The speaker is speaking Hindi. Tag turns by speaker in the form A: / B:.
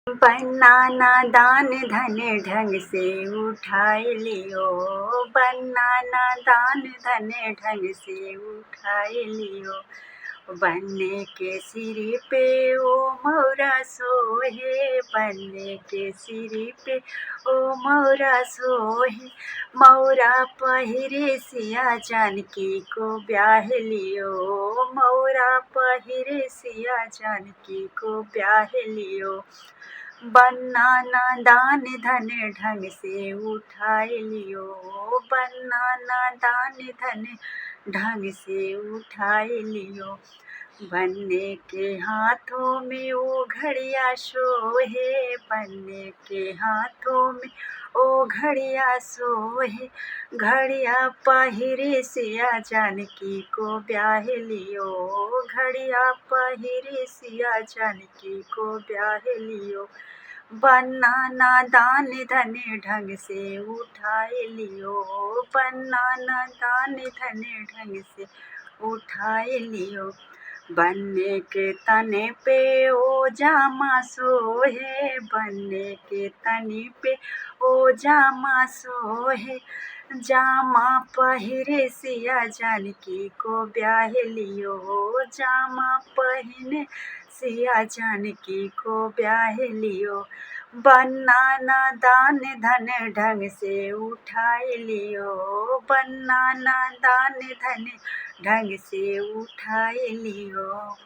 A: बनाना दान धन ढंग से उठाए लियो, बनाना दान धन ढंग से उठाए लियो। बनने के सिर पे ओ मौरा सोहे, बनने के सिर पे ओ मौरा सोहे। मौरा पहिरे सिया जानकी को ब्याह लियो, मौरा पहिरे सिया जानकी को ब्याह लियो। बनाना दान धन ढंग से उठाए लियो, बनाना दान धन ढंग से उठाए लियो। बनने के हाथों में ओ घड़िया सोहे, बनने के हाथों में ओ घड़िया सोहे। घड़िया पहिरे सिया जानकी को ब्याह लियो, घड़िया पहिरे सिया जानकी को ब्याह लियो। बनाना दान धन ढंग से उठाए लियो, बनाना दान धन ढंग से उठाए लियो। बनने के तने पे ओ जामा सोहे, बनने के तने पे ओ जामा सोहे। जामा पहिरे सिया जानकी को ब्याह लियो, जामा पहिने सिया जानकी को ब्याह लियो। बनाना दान धन ढंग से उठाए लियो, बनाना दान धन ढंग से उठाए लियो।